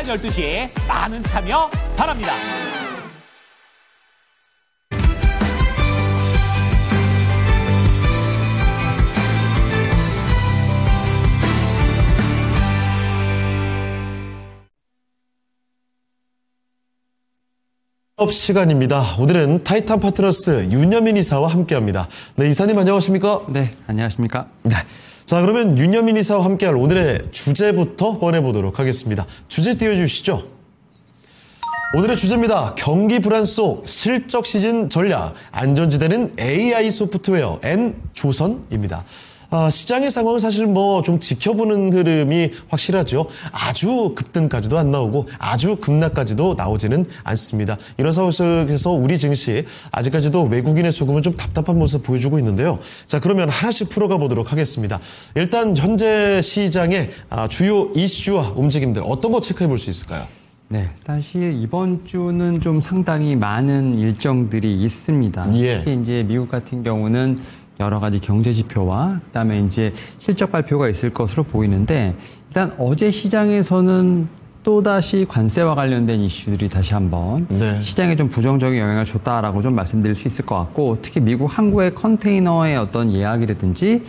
오전 12시 많은 참여 바랍니다. 시간입니다. 오늘은 타이탄 파트너스 윤여민 이사와 함께합니다. 네, 이사님 안녕하십니까? 네, 안녕하십니까? 네. 자, 그러면 윤여민 이사와 함께할 오늘의 주제부터 꺼내보도록 하겠습니다. 주제 띄워주시죠. 오늘의 주제입니다. 경기 불안 속 실적 시즌 전략, 안전지대는 AI 소프트웨어 N조선입니다. 시장의 상황은 사실 좀 지켜보는 흐름이 확실하죠. 아주 급등까지도 안 나오고 아주 급락까지도 나오지는 않습니다. 이런 상황 속에서 우리 증시 아직까지도 외국인의 수급은 좀 답답한 모습 보여주고 있는데요. 자, 그러면 하나씩 풀어가 보도록 하겠습니다. 일단 현재 시장의 주요 이슈와 움직임들 어떤 거 체크해 볼 수 있을까요? 네, 사실 이번 주는 좀 상당히 많은 일정들이 있습니다. 예. 특히 이제 미국 같은 경우는 여러 가지 경제 지표와 그다음에 이제 실적 발표가 있을 것으로 보이는데, 일단 어제 시장에서는 또다시 관세와 관련된 이슈들이 다시 한번 시장에 좀 부정적인 영향을 줬다라고 좀 말씀드릴 수 있을 것 같고, 특히 미국 항구의 컨테이너의 어떤 예약이라든지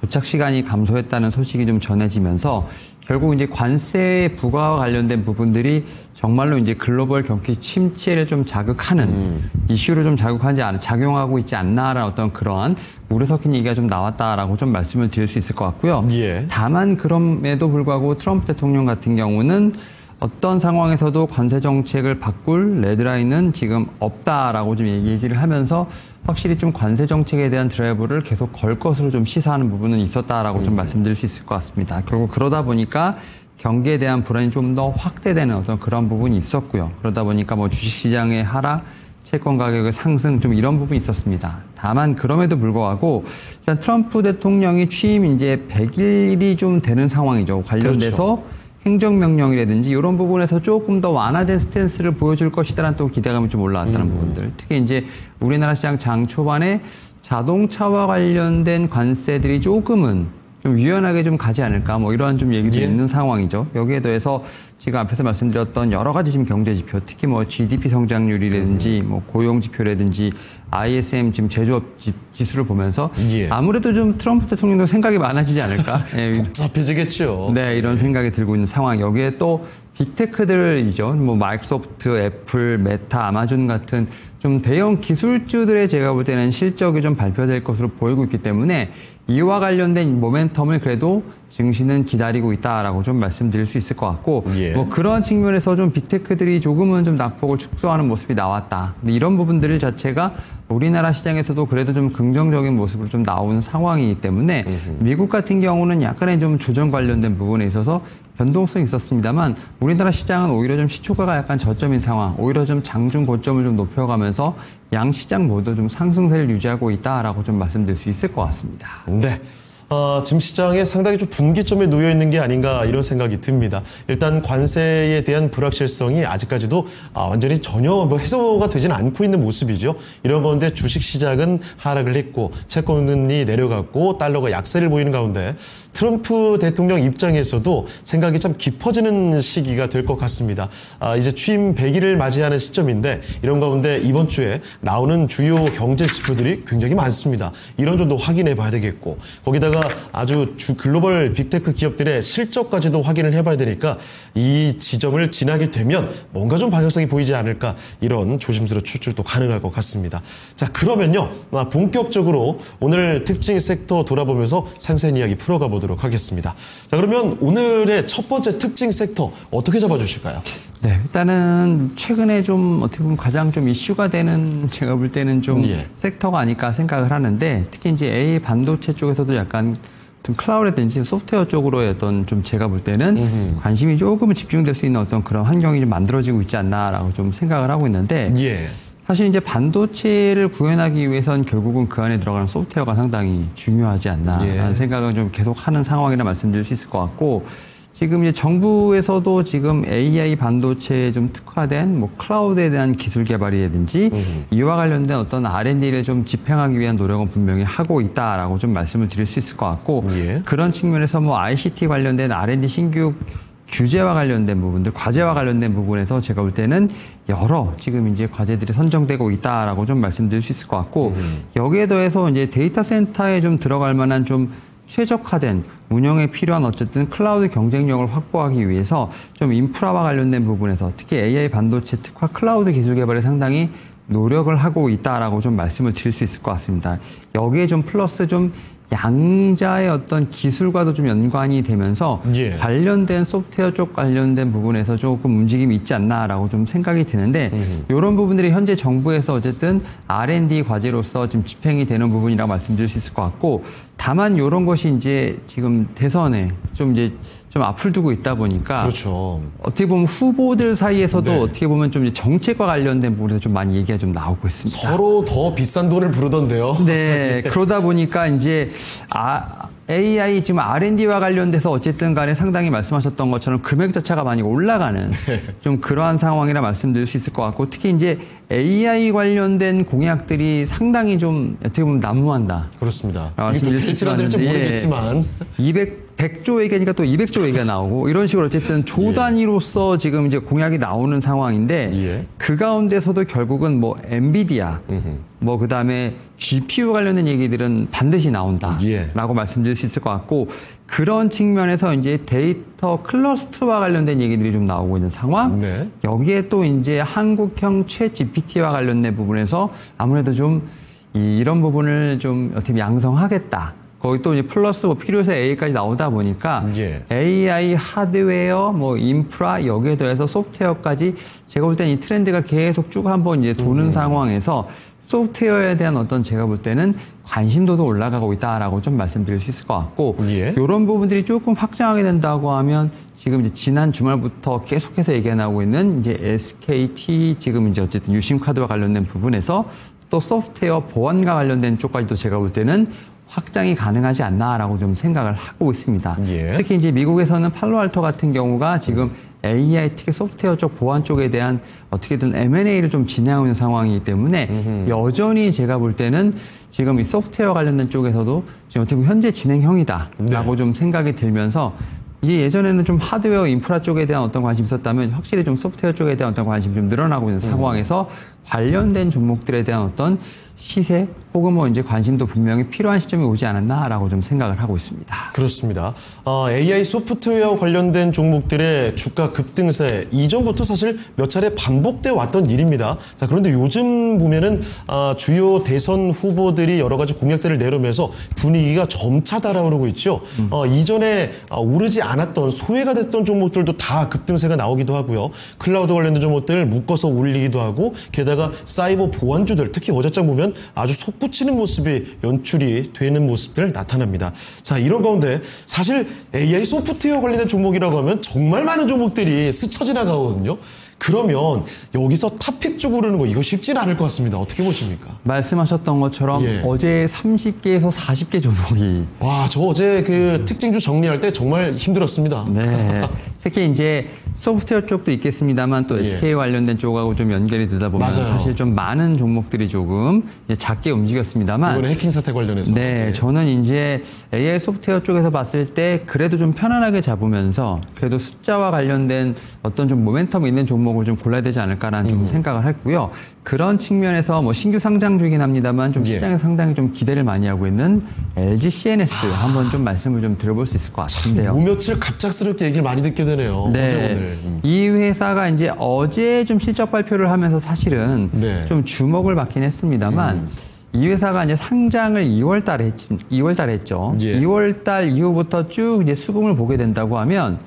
도착 시간이 감소했다는 소식이 좀 전해지면서 결국 이제 관세 부과와 관련된 부분들이 정말로 이제 글로벌 경기 침체를 좀 자극하는 이슈로 좀 작용하고 있지 않나라는 어떤 그러한 우려 섞인 얘기가 좀 나왔다라고 좀 말씀을 드릴 수 있을 것 같고요. 예. 다만 그럼에도 불구하고 트럼프 대통령 같은 경우는 어떤 상황에서도 관세 정책을 바꿀 레드라인은 지금 없다라고 좀 얘기를 하면서 확실히 좀 관세 정책에 대한 드라이브를 계속 걸 것으로 좀 시사하는 부분은 있었다라고 좀 말씀드릴 수 있을 것 같습니다. 결국 그러다 보니까 경기에 대한 불안이 좀 더 확대되는 어떤 그런 부분이 있었고요. 그러다 보니까 주식시장의 하락, 채권 가격의 상승 좀 이런 부분이 있었습니다. 다만 그럼에도 불구하고 일단 트럼프 대통령이 취임 이제 100일이 좀 되는 상황이죠. 관련돼서 그렇죠. 행정명령이라든지 이런 부분에서 조금 더 완화된 스탠스를 보여줄 것이다라는 또 기대감이 좀 올라왔다는 부분들. 특히 이제 우리나라 시장 장 초반에 자동차와 관련된 관세들이 조금은 좀 유연하게 좀 가지 않을까 이러한 좀 얘기도 있는 상황이죠. 여기에 더해서 지금 앞에서 말씀드렸던 여러 가지 지금 경제 지표, 특히 GDP 성장률이라든지 고용 지표라든지 ISM 지금 제조업 지수를 보면서 아무래도 좀 트럼프 대통령도 생각이 많아지지 않을까? 복잡해지겠죠. 네, 이런 생각이 들고 있는 상황. 여기에 또 빅테크들이죠. 마이크로소프트, 애플, 메타, 아마존 같은 좀 대형 기술주들의 제가 볼 때는 실적이 좀 발표될 것으로 보이고 있기 때문에 이와 관련된 모멘텀을 그래도 증시는 기다리고 있다라고 좀 말씀드릴 수 있을 것 같고, 그런 측면에서 좀 빅테크들이 조금은 좀 낙폭을 축소하는 모습이 나왔다. 근데 이런 부분들 자체가 우리나라 시장에서도 그래도 좀 긍정적인 모습으로 좀 나오는 상황이기 때문에 미국 같은 경우는 약간의 좀 조정 관련된 부분에 있어서 변동성이 있었습니다만 우리나라 시장은 오히려 좀 시초가가 약간 저점인 상황, 오히려 좀 장중 고점을 좀 높여가면서 양 시장 모두 좀 상승세를 유지하고 있다라고 좀 말씀드릴 수 있을 것 같습니다. 네. 지금 시장에 상당히 좀 분기점에 놓여 있는 게 아닌가 이런 생각이 듭니다. 일단 관세에 대한 불확실성이 아직까지도 완전히 전혀 해소가 되지는 않고 있는 모습이죠. 이런 가운데 주식시장은 하락을 했고 채권이 내려갔고 달러가 약세를 보이는 가운데 트럼프 대통령 입장에서도 생각이 참 깊어지는 시기가 될 것 같습니다. 이제 취임 100일을 맞이하는 시점인데 이런 가운데 이번 주에 나오는 주요 경제 지표들이 굉장히 많습니다. 이런 점도 확인해 봐야 되겠고 거기다가 아주 글로벌 빅테크 기업들의 실적까지도 확인을 해봐야 되니까 이 지점을 지나게 되면 뭔가 좀 방향성이 보이지 않을까 이런 조심스러운 추측도 가능할 것 같습니다. 자, 그러면요 본격적으로 오늘 특징 섹터 돌아보면서 상세한 이야기 풀어가 보도록 하겠습니다. 자, 그러면 오늘의 첫 번째 특징 섹터 어떻게 잡아주실까요? 네, 일단은 최근에 좀 어떻게 보면 가장 좀 이슈가 되는 제가 볼 때는 좀 섹터가 아닐까 생각을 하는데, 특히 이제 AI 반도체 쪽에서도 약간 좀 클라우드든지 소프트웨어 쪽으로의 어떤 좀 제가 볼 때는 관심이 조금 집중될 수 있는 어떤 그런 환경이 좀 만들어지고 있지 않나라고 좀 생각을 하고 있는데, 사실 이제 반도체를 구현하기 위해선 결국은 그 안에 들어가는 소프트웨어가 상당히 중요하지 않나라는 생각을 좀 계속 하는 상황이라 말씀드릴 수 있을 것 같고, 지금 이제 정부에서도 지금 AI 반도체에 좀 특화된 클라우드에 대한 기술 개발이라든지 이와 관련된 어떤 R&D를 좀 집행하기 위한 노력은 분명히 하고 있다라고 좀 말씀을 드릴 수 있을 것 같고, 그런 측면에서 ICT 관련된 R&D 신규 규제와 관련된 부분들, 과제와 관련된 부분에서 제가 볼 때는 여러 지금 이제 과제들이 선정되고 있다라고 좀 말씀드릴 수 있을 것 같고 여기에 더해서 이제 데이터 센터에 좀 들어갈 만한 좀 최적화된 운영에 필요한 어쨌든 클라우드 경쟁력을 확보하기 위해서 좀 인프라와 관련된 부분에서 특히 AI 반도체 특화 클라우드 기술 개발에 상당히 노력을 하고 있다라고 좀 말씀을 드릴 수 있을 것 같습니다. 여기에 좀 플러스 좀 양자의 어떤 기술과도 좀 연관이 되면서 예. 관련된 소프트웨어 쪽 관련된 부분에서 조금 움직임이 있지 않나라고 좀 생각이 드는데 이런 부분들이 현재 정부에서 어쨌든 R&D 과제로서 지금 집행이 되는 부분이라고 말씀드릴 수 있을 것 같고 다만 이런 것이 이제 지금 대선에 좀 이제 좀 앞을 두고 있다 보니까 그렇죠. 어떻게 보면 후보들 사이에서도 네. 어떻게 보면 좀 이제 정책과 관련된 부분에서 좀 많이 얘기가 좀 나오고 있습니다. 서로 더 비싼 돈을 부르던데요. 네, 그러다 보니까 이제 AI 지금 R&D와 관련돼서 어쨌든 간에 상당히 말씀하셨던 것처럼 금액 자체가 많이 올라가는 좀 그러한 상황이라 말씀드릴 수 있을 것 같고 특히 이제 AI 관련된 공약들이 상당히 좀 어떻게 보면 난무한다. 그렇습니다. 이게 또 말씀드릴 수 될지 안 될지 있지만, 모르겠지만 100조 얘기하니까 또 200조 얘기가 나오고 이런 식으로 어쨌든 조 단위로서 지금 이제 공약이 나오는 상황인데 예. 그 가운데서도 결국은 뭐 엔비디아 뭐 그다음에 GPU 관련된 얘기들은 반드시 나온다라고 예. 말씀드릴 수 있을 것 같고 그런 측면에서 이제 데이터 클러스터와 관련된 얘기들이 좀 나오고 있는 상황. 네. 여기에 또 이제 한국형 최 GPT와 관련된 부분에서 아무래도 좀 이런 부분을 좀 어떻게 양성하겠다. 거기 또 이제 플러스 뭐 필요해서 AI까지 나오다 보니까 예. AI 하드웨어, 뭐 인프라 여기에 더해서 소프트웨어까지 제가 볼 때는 이 트렌드가 계속 쭉 한번 이제 도는 상황에서 소프트웨어에 대한 어떤 제가 볼 때는 관심도도 올라가고 있다라고 좀 말씀드릴 수 있을 것 같고 예. 이런 부분들이 조금 확장하게 된다고 하면 지금 이제 지난 주말부터 계속해서 얘기가 나오고 있는 이제 SKT 지금 이제 어쨌든 유심 카드와 관련된 부분에서 또 소프트웨어 보안과 관련된 쪽까지도 제가 볼 때는 확장이 가능하지 않나라고 좀 생각을 하고 있습니다. 예. 특히 이제 미국에서는 팔로알토 같은 경우가 지금 AI 특히 소프트웨어 쪽 보안 쪽에 대한 어떻게든 M&A를 좀 진행하고 있는 상황이기 때문에 여전히 제가 볼 때는 지금 이 소프트웨어 관련된 쪽에서도 지금 어떻게 보면 현재 진행형이다라고 좀 생각이 들면서 이제 예전에는 좀 하드웨어 인프라 쪽에 대한 어떤 관심이 있었다면 확실히 좀 소프트웨어 쪽에 대한 어떤 관심이 좀 늘어나고 있는 상황에서 관련된 종목들에 대한 어떤 시세 혹은 뭐 이제 관심도 분명히 필요한 시점이 오지 않았나라고 좀 생각을 하고 있습니다. 그렇습니다. AI 소프트웨어 관련된 종목들의 주가 급등세 이전부터 사실 몇 차례 반복돼 왔던 일입니다. 자, 그런데 요즘 보면은 주요 대선 후보들이 여러 가지 공약들을 내놓으면서 분위기가 점차 달아오르고 있죠. 이전에 오르지 않았던 소외가 됐던 종목들도 다 급등세가 나오기도 하고요. 클라우드 관련된 종목들 묶어서 올리기도 하고 게다가 사이버 보안주들 특히 어제장 보면 아주 솟구치는 모습이 연출이 되는 모습들 나타납니다. 자, 이런 가운데 사실 AI 소프트웨어 관련된 종목이라고 하면 정말 많은 종목들이 스쳐 지나가거든요. 그러면 여기서 탑픽 쪽 오르는 거 이거 쉽지는 않을 것 같습니다. 어떻게 보십니까? 말씀하셨던 것처럼 예. 어제 30개에서 40개 종목이 와, 저 어제 그 특징주 정리할 때 정말 힘들었습니다. 네. 특히 이제 소프트웨어 쪽도 있겠습니다만 또 예. SK 관련된 쪽하고 좀 연결이 되다 보면 맞아요. 사실 좀 많은 종목들이 조금 이제 작게 움직였습니다만 이번에 해킹 사태 관련해서. 네, 저는 이제 AI 소프트웨어 쪽에서 봤을 때 그래도 좀 편안하게 잡으면서 그래도 숫자와 관련된 어떤 좀 모멘텀 있는 종목을 좀 골라야 되지 않을까라는 좀 생각을 했고요. 그런 측면에서 뭐 신규 상장주이긴 합니다만 좀 예. 시장에 상당히 좀 기대를 많이 하고 있는 LG CNS 한번 좀 말씀을 좀 드려볼 수 있을 것 같은데요. 요 며칠 갑작스럽게 얘기를 많이 듣게 되네요. 어제 오늘. 이 회사가 이제 어제 좀 실적 발표를 하면서 사실은 네. 좀 주목을 받긴 했습니다만 이 회사가 이제 상장을 2월 달에 했죠. 예. 2월 달 이후부터 쭉 이제 수급을 보게 된다고 하면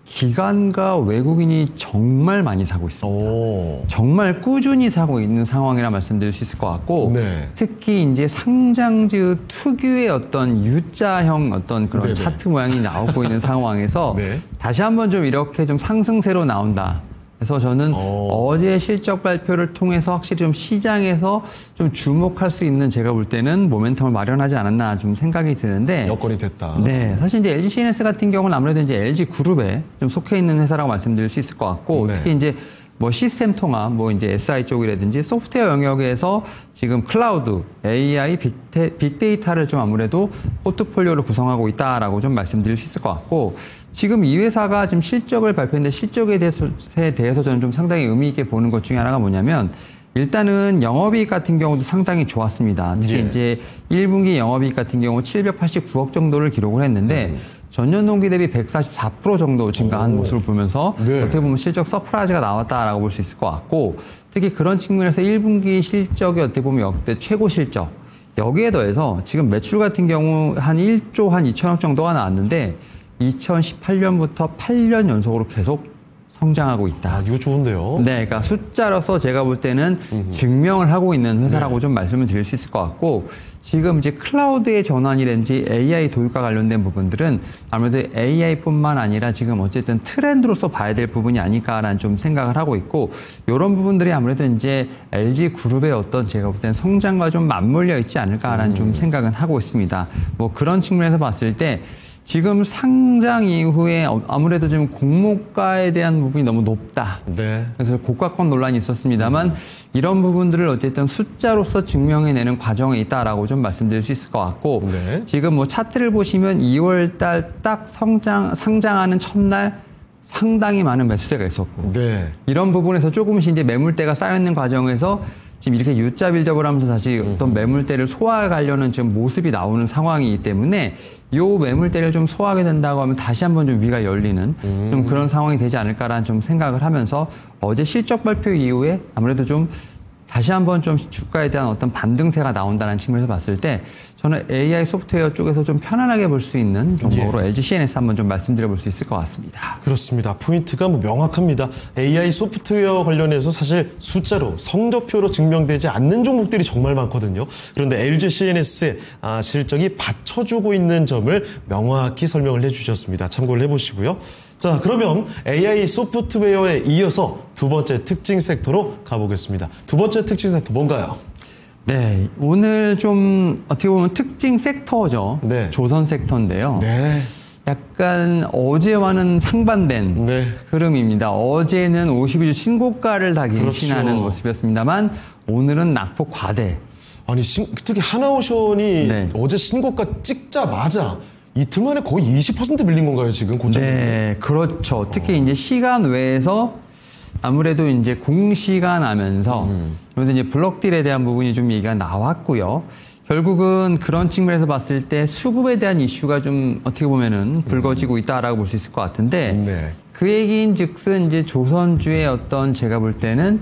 기관과 외국인이 정말 많이 사고 있습니다. 오. 정말 꾸준히 사고 있는 상황이라 말씀드릴 수 있을 것 같고 네. 특히 이제 상장주 특유의 어떤 U자형 어떤 그런 네네. 차트 모양이 나오고 있는 상황에서 네. 다시 한번 좀 이렇게 좀 상승세로 나온다. 그래서 저는 어제 실적 발표를 통해서 확실히 좀 시장에서 좀 주목할 수 있는 제가 볼 때는 모멘텀을 마련하지 않았나 좀 생각이 드는데 여건이 됐다. 네, 사실 이제 LG CNS 같은 경우는 아무래도 이제 LG 그룹에 좀 속해 있는 회사라고 말씀드릴 수 있을 것 같고 네. 특히 이제 뭐 시스템 통합, 뭐 이제 SI 쪽이라든지 소프트웨어 영역에서 지금 클라우드, AI, 빅데이터를 좀 아무래도 포트폴리오를 구성하고 있다라고 좀 말씀드릴 수 있을 것 같고 지금 이 회사가 지금 실적을 발표했는데 실적에 대해서 저는 좀 상당히 의미 있게 보는 것 중에 하나가 뭐냐면 일단은 영업이익 같은 경우도 상당히 좋았습니다. 특히 예. 이제 1분기 영업이익 같은 경우 789억 정도를 기록을 했는데 전년 동기 대비 144% 정도 증가한 모습을 보면서 네. 어떻게 보면 실적 서프라이즈가 나왔다라고 볼 수 있을 것 같고 특히 그런 측면에서 1분기 실적이 어떻게 보면 역대 최고 실적 여기에 더해서 지금 매출 같은 경우 한 1조 한 2천억 정도가 나왔는데 2018년부터 8년 연속으로 계속 성장하고 있다. 아, 이거 좋은데요. 네, 그러니까 숫자로서 제가 볼 때는 증명을 하고 있는 회사라고 좀 말씀을 드릴 수 있을 것 같고 지금 이제 클라우드의 전환이라든지 AI 도입과 관련된 부분들은 아무래도 AI뿐만 아니라 지금 어쨌든 트렌드로서 봐야 될 부분이 아닐까라는 좀 생각을 하고 있고 이런 부분들이 아무래도 이제 LG 그룹의 어떤 제가 볼 때는 성장과 좀 맞물려 있지 않을까라는 좀 생각은 하고 있습니다. 뭐 그런 측면에서 봤을 때 지금 상장 이후에 아무래도 지금 공모가에 대한 부분이 너무 높다. 네. 그래서 고가권 논란이 있었습니다만 이런 부분들을 어쨌든 숫자로서 증명해내는 과정에 있다라고 좀 말씀드릴 수 있을 것 같고 네. 지금 뭐 차트를 보시면 2월 달 딱 상장하는 첫날 상당히 많은 매수세가 있었고 네. 이런 부분에서 조금씩 이제 매물대가 쌓여있는 과정에서 지금 이렇게 U자 빌드업을 하면서 다시 어떤 매물대를 소화하려는 지금 모습이 나오는 상황이기 때문에 요 매물대를 좀 소화하게 된다고 하면 다시 한번 좀 위가 열리는 좀 그런 상황이 되지 않을까라는 좀 생각을 하면서 어제 실적 발표 이후에 아무래도 좀 다시 한번 좀 주가에 대한 어떤 반등세가 나온다는 측면에서 봤을 때 저는 AI 소프트웨어 쪽에서 좀 편안하게 볼 수 있는 종목으로 LG CNS 한번 좀 말씀드려 볼 수 있을 것 같습니다. 그렇습니다. 포인트가 뭐 명확합니다. AI 소프트웨어 관련해서 사실 숫자로 성적표로 증명되지 않는 종목들이 정말 많거든요. 그런데 LG CNS의 실적이 받쳐주고 있는 점을 명확히 설명을 해주셨습니다. 참고를 해보시고요. 자, 그러면 AI 소프트웨어에 이어서 두 번째 특징 섹터로 가보겠습니다. 두 번째 특징 섹터 뭔가요? 네, 오늘 좀 어떻게 보면 특징 섹터죠. 네. 조선 섹터인데요. 네. 약간 어제와는 상반된 네. 흐름입니다. 어제는 52주 신고가를 다 갱신하는 그렇죠. 모습이었습니다만 오늘은 낙폭 과대. 아니, 특히 하나오션이 네. 어제 신고가 찍자마자 이틀 만에 거의 20% 밀린 건가요, 지금? 고점. 네, 그렇죠. 특히 이제 시간 외에서 아무래도 이제 공시가 나면서 그래서 이제 블록딜에 대한 부분이 좀 얘기가 나왔고요. 결국은 그런 측면에서 봤을 때 수급에 대한 이슈가 좀 어떻게 보면은 불거지고 있다라고 볼 수 있을 것 같은데 네. 그 얘기인즉슨 이제 조선주의 어떤 제가 볼 때는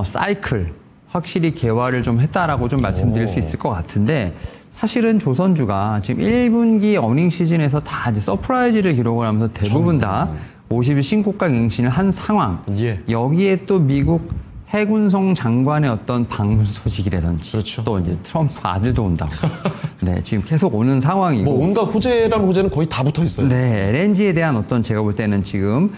사이클 확실히 개화를 좀 했다라고 좀 말씀드릴 수 있을 것 같은데 사실은 조선주가 지금 1분기 어닝 시즌에서 다 이제 서프라이즈를 기록을 하면서 대부분 다 50일 신고가 갱신을 한 상황. 예. 여기에 또 미국 해군성 장관의 어떤 방문 소식이라든지 그렇죠. 또 이제 트럼프 아들도 온다고. 네, 지금 계속 오는 상황이고. 뭐 온갖 호재라는 호재는 거의 다 붙어 있어요. 네, LNG에 대한 어떤 제가 볼 때는 지금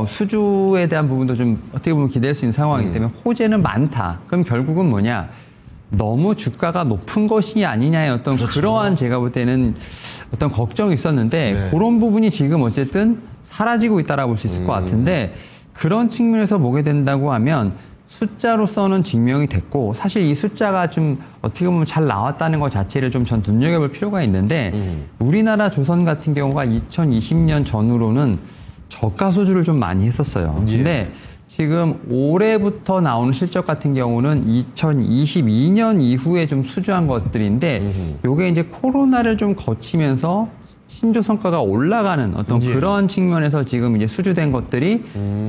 수주에 대한 부분도 좀 어떻게 보면 기대할 수 있는 상황이기 때문에 호재는 많다. 그럼 결국은 뭐냐? 너무 주가가 높은 것이 아니냐의 어떤 그러한 제가 볼 때는 어떤 걱정이 있었는데 네. 그런 부분이 지금 어쨌든 사라지고 있다라고 볼 수 있을 것 같은데 그런 측면에서 보게 된다고 하면 숫자로서는 증명이 됐고 사실 이 숫자가 좀 어떻게 보면 잘 나왔다는 것 자체를 좀 전 눈여겨볼 필요가 있는데 우리나라 조선 같은 경우가 2020년 전후로는 저가 수주를 좀 많이 했었어요. 근데 지금 올해부터 나오는 실적 같은 경우는 2022년 이후에 좀 수주한 것들인데 요게 이제 코로나를 좀 거치면서 신조 성과가 올라가는 어떤 그런 측면에서 지금 이제 수주된 것들이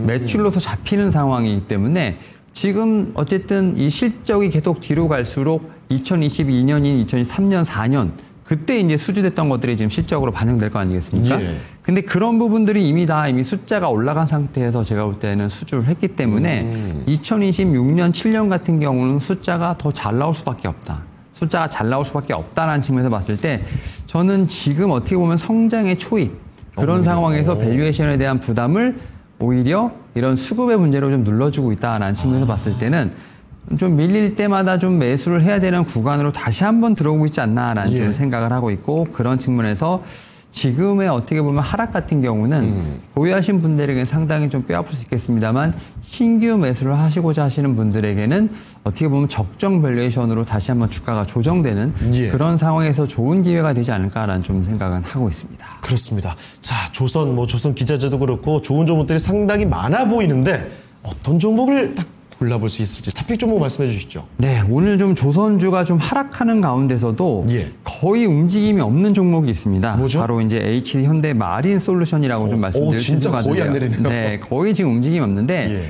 매출로서 잡히는 상황이기 때문에 지금 어쨌든 이 실적이 계속 뒤로 갈수록 2022년인 2023년, 4년 그때 이제 수주됐던 것들이 지금 실적으로 반영될 거 아니겠습니까? 예. 근데 그런 부분들이 이미 숫자가 올라간 상태에서 제가 볼 때는 수주를 했기 때문에 2026년, 7년 같은 경우는 숫자가 더 잘 나올 수밖에 없다. 숫자가 잘 나올 수밖에 없다라는 측면에서 봤을 때 저는 지금 어떻게 보면 성장의 초입 그런 상황에서 밸류에이션에 대한 부담을 오히려 이런 수급의 문제로 좀 눌러주고 있다라는 측면에서 봤을 때는 좀 밀릴 때마다 좀 매수를 해야 되는 구간으로 다시 한번 들어오고 있지 않나라는 좀 생각을 하고 있고 그런 측면에서 지금의 어떻게 보면 하락 같은 경우는 보유하신 분들에게는 상당히 좀 뼈아플 수 있겠습니다만 신규 매수를 하시고자 하시는 분들에게는 어떻게 보면 적정 밸류에이션으로 다시 한번 주가가 조정되는 예. 그런 상황에서 좋은 기회가 되지 않을까라는 좀 생각은 하고 있습니다. 그렇습니다. 자, 조선 기자재도 그렇고 좋은 종목들이 상당히 많아 보이는데 어떤 종목을 딱 골라볼 수 있을지 탑픽 종목 말씀해 주시죠. 네, 오늘 좀 조선주가 좀 하락하는 가운데서도 예. 거의 움직임이 없는 종목이 있습니다. 뭐죠? 바로 이제 HD 현대 마린 솔루션이라고 좀 말씀드릴 수 있을 것 같은데요. 진짜 거의 안 내리네요. 네, 거의 지금 움직임이 없는데 예.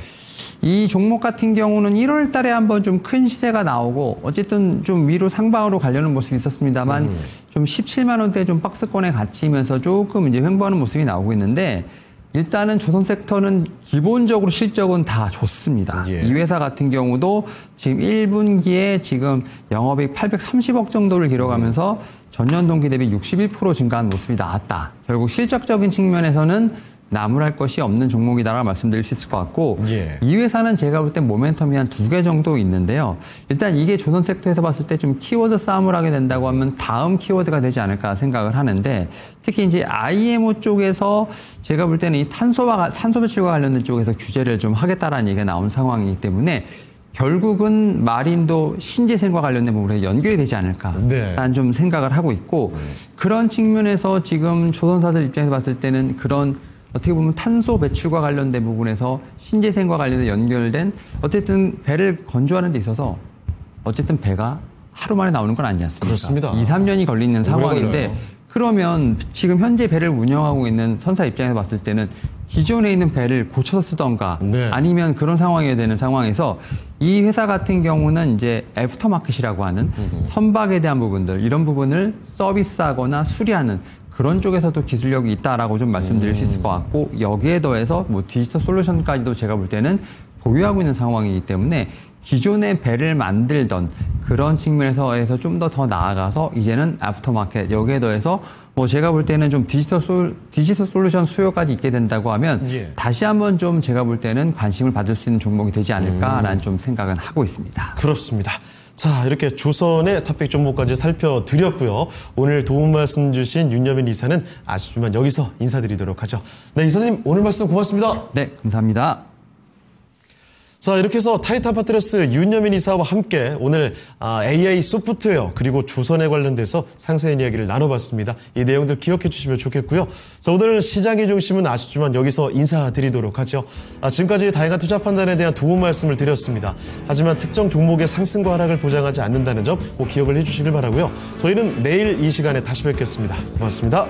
이 종목 같은 경우는 1월 달에 한번 좀 큰 시세가 나오고 어쨌든 좀 위로 상방으로 가려는 모습이 있었습니다만 좀 17만 원대 좀 박스권에 갇히면서 조금 이제 횡보하는 모습이 나오고 있는데 일단은 조선 섹터는 기본적으로 실적은 다 좋습니다. 예. 이 회사 같은 경우도 지금 1분기에 지금 영업이익 830억 정도를 기록하면서 전년 동기 대비 61% 증가한 모습이 나왔다. 결국 실적적인 측면에서는 나무랄 것이 없는 종목이다라고 말씀드릴 수 있을 것 같고 예. 이 회사는 제가 볼 때 모멘텀이 한 2개 정도 있는데요. 일단 이게 조선 섹터에서 봤을 때 좀 키워드 싸움을 하게 된다고 하면 다음 키워드가 되지 않을까 생각을 하는데 특히 이제 IMO 쪽에서 제가 볼 때는 이 탄소 배출과 관련된 쪽에서 규제를 좀 하겠다라는 얘기가 나온 상황이기 때문에 결국은 마린도 신재생과 관련된 부분에 연결이 되지 않을까라는 네. 좀 생각을 하고 있고 그런 측면에서 지금 조선사들 입장에서 봤을 때는 그런 어떻게 보면 탄소 배출과 관련된 부분에서 신재생과 관련된 연결된 어쨌든 배를 건조하는 데 있어서 어쨌든 배가 하루 만에 나오는 건 아니지 않습니까? 그렇습니다. 2, 3년이 걸리는 상황인데 걸려요. 그러면 지금 현재 배를 운영하고 있는 선사 입장에서 봤을 때는 기존에 있는 배를 고쳐 쓰던가 네. 아니면 그런 상황이 되는 상황에서 이 회사 같은 경우는 이제 애프터마켓이라고 하는 선박에 대한 부분들 이런 부분을 서비스하거나 수리하는 그런 쪽에서도 기술력이 있다라고 좀 말씀드릴 수 있을 것 같고 여기에 더해서 뭐 디지털 솔루션까지도 제가 볼 때는 보유하고 있는 상황이기 때문에 기존의 배를 만들던 그런 측면에서 좀 더 나아가서 이제는 애프터마켓 여기에 더해서 뭐 제가 볼 때는 좀 디지털 솔루션 수요까지 있게 된다고 하면 예. 다시 한번 좀 제가 볼 때는 관심을 받을 수 있는 종목이 되지 않을까라는 좀 생각은 하고 있습니다. 그렇습니다. 자, 이렇게 조선의 탑픽 종목까지 살펴드렸고요. 오늘 도움 말씀 주신 윤여민 이사는 아쉽지만 여기서 인사드리도록 하죠. 네, 이사님 오늘 말씀 고맙습니다. 네, 감사합니다. 자, 이렇게 해서 타이타파트러스 윤여민 이사와 함께 오늘 AI 소프트웨어 그리고 조선에 관련돼서 상세한 이야기를 나눠봤습니다. 이 내용들 기억해 주시면 좋겠고요. 자, 오늘 시장의 중심은 아쉽지만 여기서 인사드리도록 하죠. 지금까지 다양한 투자 판단에 대한 도움 말씀을 드렸습니다. 하지만 특정 종목의 상승과 하락을 보장하지 않는다는 점 꼭 기억을 해주시길 바라고요. 저희는 내일 이 시간에 다시 뵙겠습니다. 고맙습니다.